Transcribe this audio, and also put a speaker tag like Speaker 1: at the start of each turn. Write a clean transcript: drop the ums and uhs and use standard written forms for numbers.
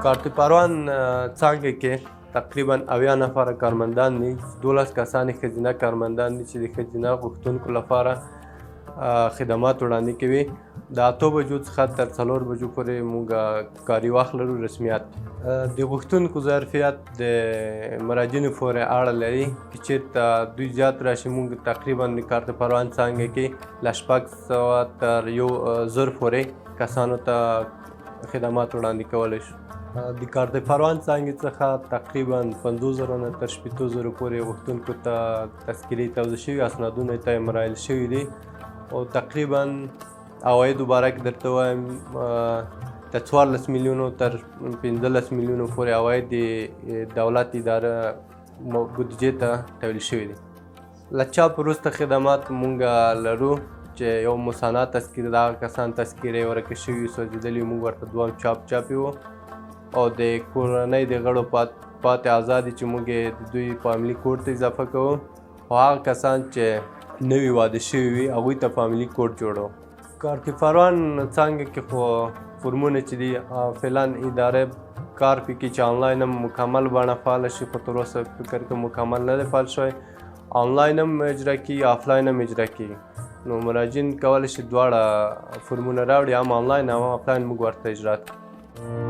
Speaker 1: کارت پروان څانګه کې تقریبا 80 نفره کارمندان دي. 12 کسان ښځینه کارمندان دي چې د ښځینه غوښتونکو لپاره خدمات وړاندې کوي. د 8 بجو څخه تر 4 بجو پورې موږ کاري وخت لرو. رسمیت د غوښتونکو ظرفیت د مراجعینو پورې اړه لري چې چېرته دوی زیات راشي. موږ تقریبا د کارت پروان څانګه کې له 600 تر 1000 پورې کسانو ته خدمات وړاندې کولی شو. د کارت پروان څانګې څخه تقریبا 50,000 نه تر 80,000 پورې غوښتونکو ته تذکرې توضیح شوي، اسنادونه ته یې مرایل شوي دي او تقریبا عوایدو باره کې درته وایم د 14 میلیونو تر 15 میلیونو پورې عواید د دولت اداره بودجې ته تحویل شوي دي. له چاپ وروسته خدمات مونږ لرو چې یو مسانه تذکیره د هغه کسان تذکیرې ورکړل شوي سوځېدلي، موږ ورته دویم چاپ یو او د کورنۍ د غړو پاتې اعضا دي چې موږ یې د دوی فاملي کوډ ته اضافه کوو او هغه کسان چې نوي واده شوي وي هغوی ته فاملي کوډ جوړوو. کارت پروان څانګه کې خو فورمونه چې دي فعلا ادارې کار پکې چې آنلاین هم مکمل بڼه فعاله شي، خو تر اوسه فکر کوم مکمل نه دی فعال شوی. آنلاین هم اجرا کیږي، آفلاین هم اجرا کیږي. نو مراجعین کولی شي دواړه فورمونه راوړي، هم آنلاین هم آفلاین موږ ورته اجرا کړو.